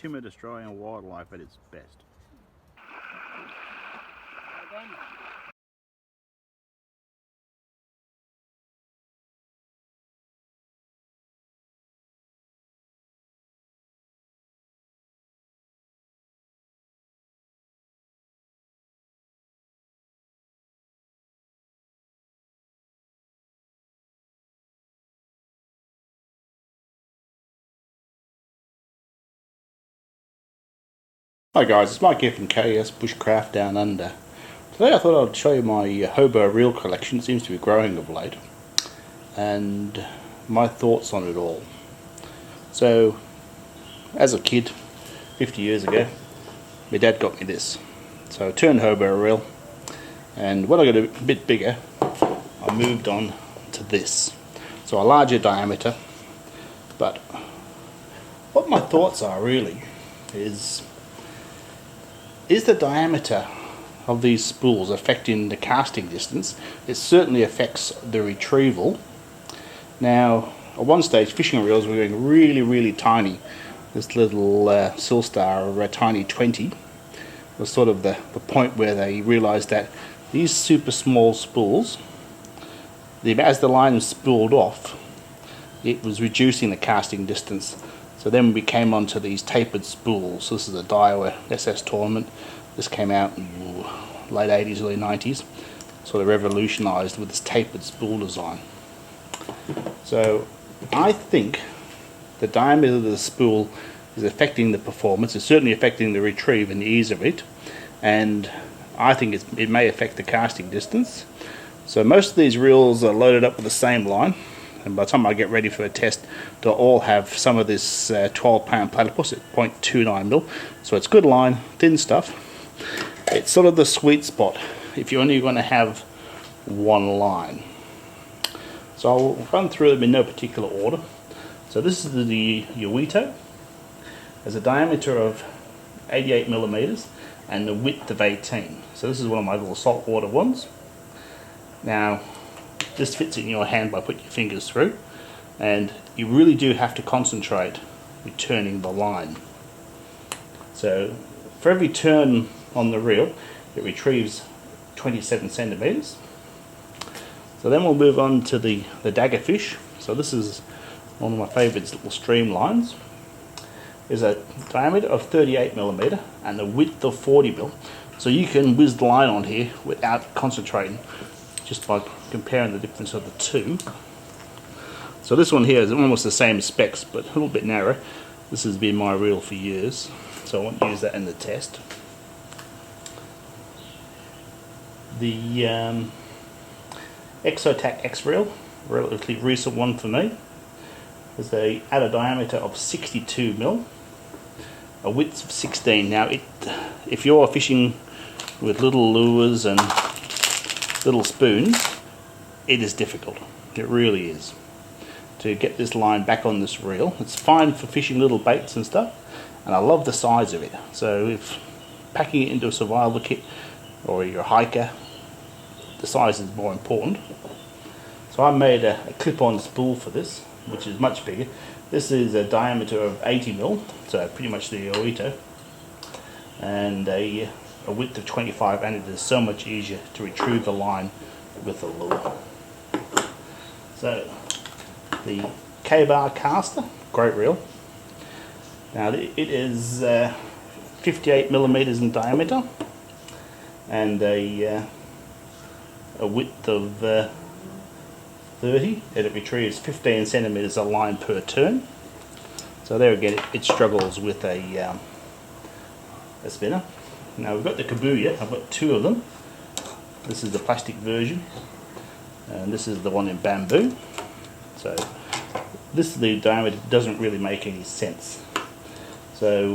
timber destroying wildlife at its best. Hi guys, it's Mike here from KS Bushcraft Down Under. Today I thought I'd show you my Hobo reel collection. It seems to be growing of late, and my thoughts on it all. So, as a kid, 50 years ago, my dad got me this. So I turned Hobo reel, and when I got a bit bigger, I moved on to this. So a larger diameter, but what my thoughts are really is the diameter of these spools affecting the casting distance? It certainly affects the retrieval. Now, at one stage, fishing reels were going really tiny. This little Silstar Tiny 20 was sort of the point where they realized that these super small spools, as the line was spooled off, it was reducing the casting distance. So then we came onto these tapered spools. This is a Daiwa SS Tournament. This came out in late 80s, early 90s. Sort of revolutionised with this tapered spool design. So I think the diameter of the spool is affecting the performance. It's certainly affecting the retrieve and the ease of it. And I think it may affect the casting distance. So most of these reels are loaded up with the same line. And by the time I get ready for a test, they'll all have some of this 12-pound platypus at 0.29mm. So it's good line, thin stuff. It's sort of the sweet spot if you're only going to have one line. So I'll run through them in no particular order. So this is the Uito. There's a diameter of 88mm and a width of 18. So this is one of my little saltwater ones. Now, this fits in your hand by putting your fingers through, and you really do have to concentrate with turning the line. So for every turn on the reel, it retrieves 27 centimeters. So then we'll move on to the daggerfish. So this is one of my favorites, little streamlines. There's a diameter of 38mm and a width of 40mm. So you can whiz the line on here without concentrating, just by comparing the difference of the two. So this one here is almost the same specs, but a little bit narrow. This has been my reel for years, so I won't use that in the test. The Exotac X reel, relatively recent one for me, is at a diameter of 62mm, a width of 16. Now, if you're fishing with little lures and little spoons, it is difficult. It really is to get this line back on this reel. It's fine for fishing little baits and stuff, and I love the size of it. So if packing it into a survival kit or you're a hiker, the size is more important. So I made a clip-on spool for this, which is much bigger. This is a diameter of 80mm, so pretty much the Uito, and a width of 25, and it is so much easier to retrieve the line with a lure. So the K-Bar caster, great reel. Now it is 58mm in diameter and a width of 30, and it retrieves 15 centimeters a line per turn. So there again, it struggles with a spinner. Now we've got the Kabuya. I've got two of them. This is the plastic version, and this is the one in bamboo. So this, the diameter doesn't really make any sense. So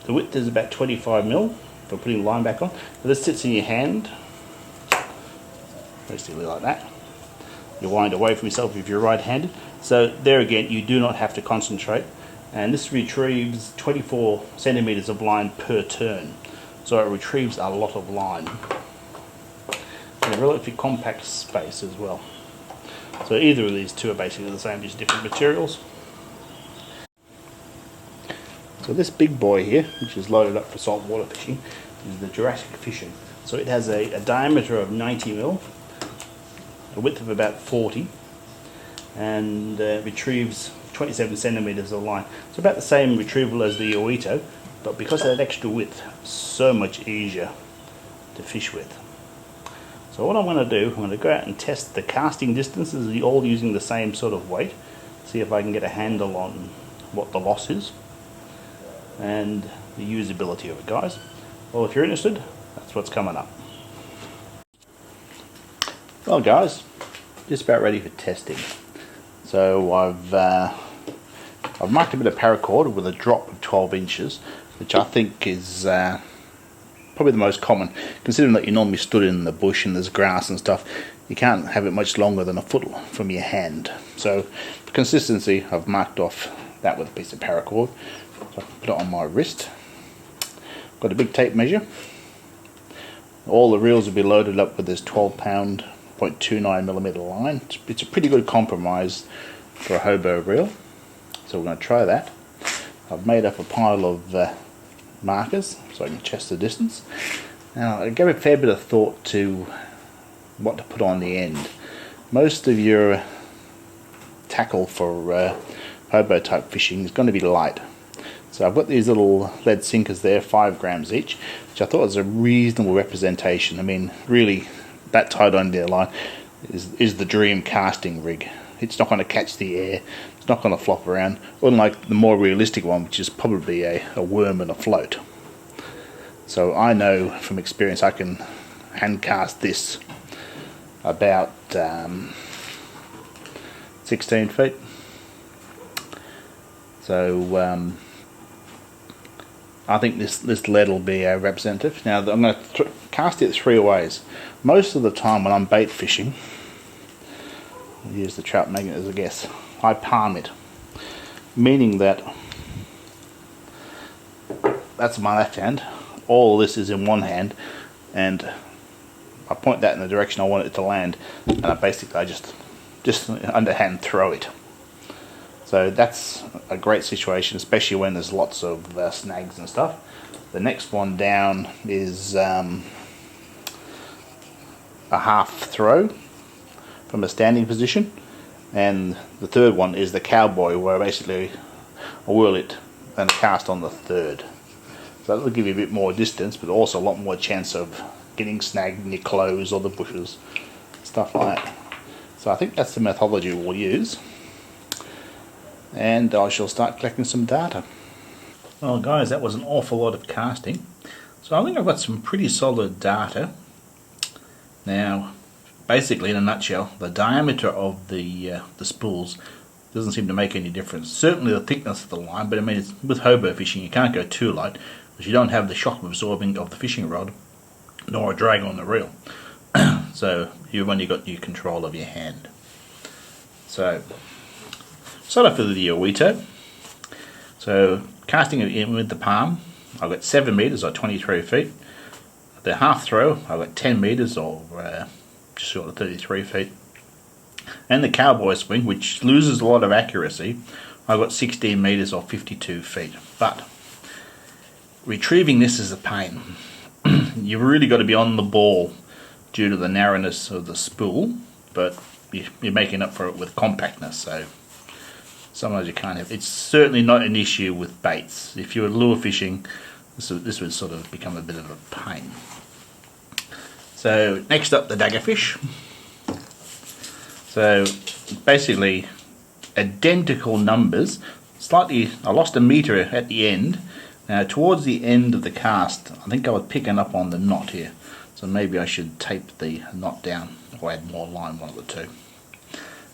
the width is about 25mm for putting the line back on. So this sits in your hand, basically like that. You wind away from yourself if you're right-handed. So there again, you do not have to concentrate. And this retrieves 24 centimeters of line per turn. So it retrieves a lot of line in a relatively compact space as well. So either of these two are basically the same, just different materials. So this big boy here, which is loaded up for saltwater fishing, is the Jurassic fishing. So it has a diameter of 90 mil, a width of about 40, and retrieves 27 centimeters of line. It's about the same retrieval as the Oito, but because of that extra width, so much easier to fish with. So what I'm going to do, I'm going to go out and test the casting distances, all using the same sort of weight, see if I can get a handle on what the loss is and the usability of it, guys. Well, if you're interested, that's what's coming up. Well guys, just about ready for testing. So I've marked a bit of paracord with a drop of 12 inches, which I think is probably the most common, considering that you normally stood in the bush and there's grass and stuff. You can't have it much longer than a foot from your hand. So for consistency, I've marked off that with a piece of paracord. So I can put it on my wrist. Got a big tape measure. All the reels will be loaded up with this 12 pound 0.29mm line. It's a pretty good compromise for a Hobo reel. So we're going to try that. I've made up a pile of markers so I can test the distance. Now I gave a fair bit of thought to what to put on the end. Most of your tackle for Hobo type fishing is going to be light. So I've got these little lead sinkers there, 5 grams each, which I thought was a reasonable representation. I mean, really, that tied on their line is the dream casting rig. It's not going to catch the air, it's not going to flop around, unlike the more realistic one, which is probably a worm and a float. So I know from experience I can hand cast this about 16 feet. So I think this lead will be representative. Now I'm going to cast it 3 ways. Most of the time when I'm bait fishing, I'll use the trout magnet as a guess, I palm it, meaning that that's my left hand, all this is in one hand, and I point that in the direction I want it to land, and I just underhand throw it. So that's a great situation, especially when there's lots of snags and stuff. The next one down is a half throw from a standing position, and the third one is the cowboy, where basically I whirl it and cast on the third. So that will give you a bit more distance, but also a lot more chance of getting snagged in your clothes or the bushes, stuff like that. So I think that's the methodology we'll use, and I shall start collecting some data. Well guys, that was an awful lot of casting, so I think I've got some pretty solid data. Now basically, in a nutshell, the diameter of the spools doesn't seem to make any difference. Certainly the thickness of the line, but I mean, with Hobo fishing you can't go too light because you don't have the shock absorbing of the fishing rod nor a drag on the reel. So you've only got your control of your hand. So start off with the Oito. So casting it in with the palm, I've got 7 meters or 23 feet. The half throw, I've got 10 meters or just short of 33 feet. And the cowboy swing, which loses a lot of accuracy, I've got 16 meters or 52 feet. But retrieving this is a pain. You've really got to be on the ball due to the narrowness of the spool, but you're making up for it with compactness, so sometimes you can't have. It's certainly not an issue with baits. If you're lure fishing, this would sort of become a bit of a pain. So next up, the daggerfish. So basically identical numbers, slightly, I lost a meter at the end. Now towards the end of the cast, I think I was picking up on the knot here, so maybe I should tape the knot down or add more line, one of the two.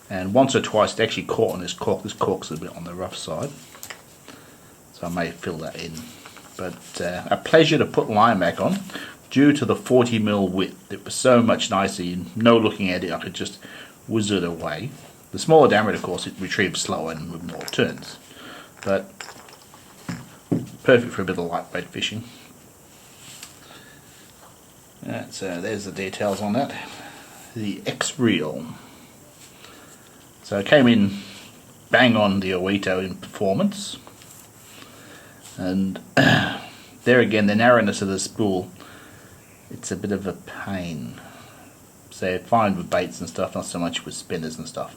And once or twice it actually caught on this cork. This cork's a bit on the rough side, so I may fill that in. But a pleasure to put line back on due to the 40mm width. It was so much nicer, no looking at it, I could just whiz it away. The smaller diameter, of course, it retrieves slower and with more turns, but perfect for a bit of lightweight fishing. Right, so there's the details on that. The X reel. So it came in bang on the Oito in performance. And there again, the narrowness of the spool, it's a bit of a pain. So fine with baits and stuff, not so much with spinners and stuff.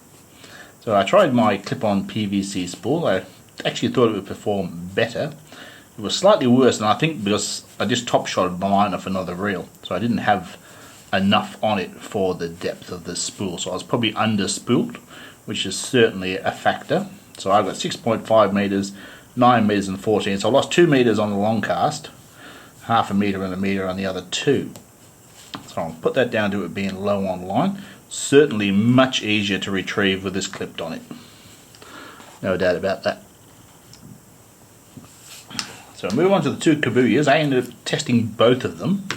So I tried my clip-on PVC spool. I actually thought it would perform better. It was slightly worse, and I think because I just top shotted the line off another reel, so I didn't have enough on it for the depth of the spool. So I was probably under spooled, which is certainly a factor. So I got 6.5 meters, 9 meters, and 14. So I lost 2 meters on the long cast, half a meter and a meter on the other two. So I'll put that down to it being low on line. Certainly much easier to retrieve with this clipped on it. No doubt about that. So I'll move on to the two kabuyas. I ended up testing both of them.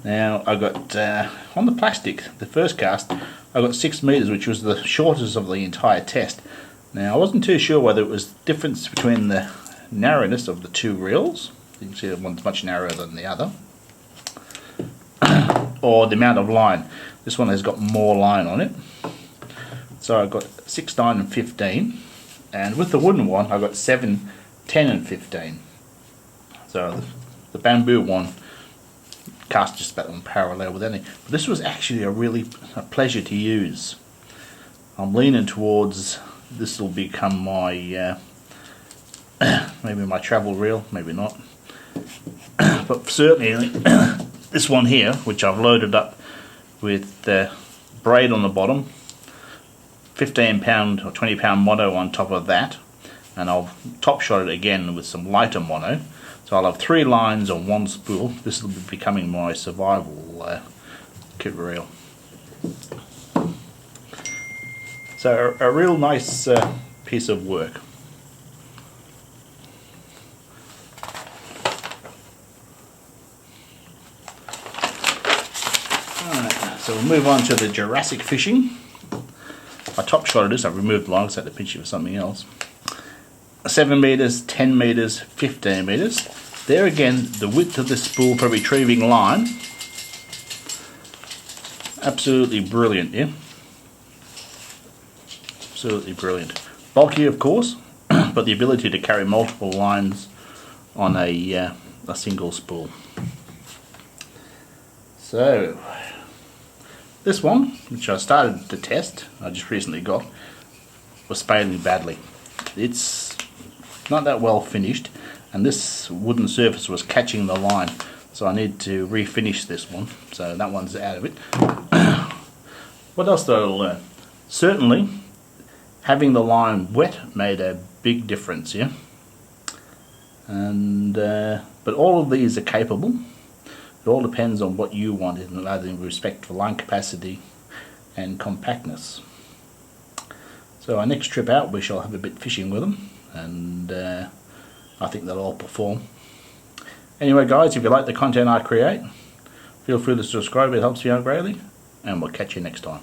Now I got, on the plastic, the first cast, I got 6 meters, which was the shortest of the entire test. Now I wasn't too sure whether it was the difference between the narrowness of the two reels. You can see that one's much narrower than the other. Or the amount of line. This one has got more line on it. So I got 6, 9 and 15. And with the wooden one I got 7, 10 and 15. So the bamboo one cast just about on parallel with anything. But this was actually a pleasure to use. I'm leaning towards this will become my maybe my travel reel, maybe not. But certainly this one here, which I've loaded up with braid on the bottom, 15 pound or 20 pound mono on top of that, and I'll top shot it again with some lighter mono. So I'll have 3 lines on one spool. This will be becoming my survival kit reel. So a real nice piece of work. Alright, so we'll move on to the Jurassic fishing. I top shotted this, I removed the line because I had to pinch it for something else. 7 meters, 10 meters, 15 meters. There again, the width of the spool for retrieving line, absolutely brilliant, yeah? Absolutely brilliant. Bulky, of course, but the ability to carry multiple lines on a single spool. So, this one, which I started to test, I just recently got, was failing badly. It's not that well finished, and this wooden surface was catching the line, so I need to refinish this one. So that one's out of it. What else did I learn? Certainly having the line wet made a big difference here. And but all of these are capable. It all depends on what you want in respect for line capacity and compactness. So our next trip out we shall have a bit fishing with them, and I think they'll all perform. Anyway guys, if you like the content I create, feel free to subscribe, it helps me out greatly, and we'll catch you next time.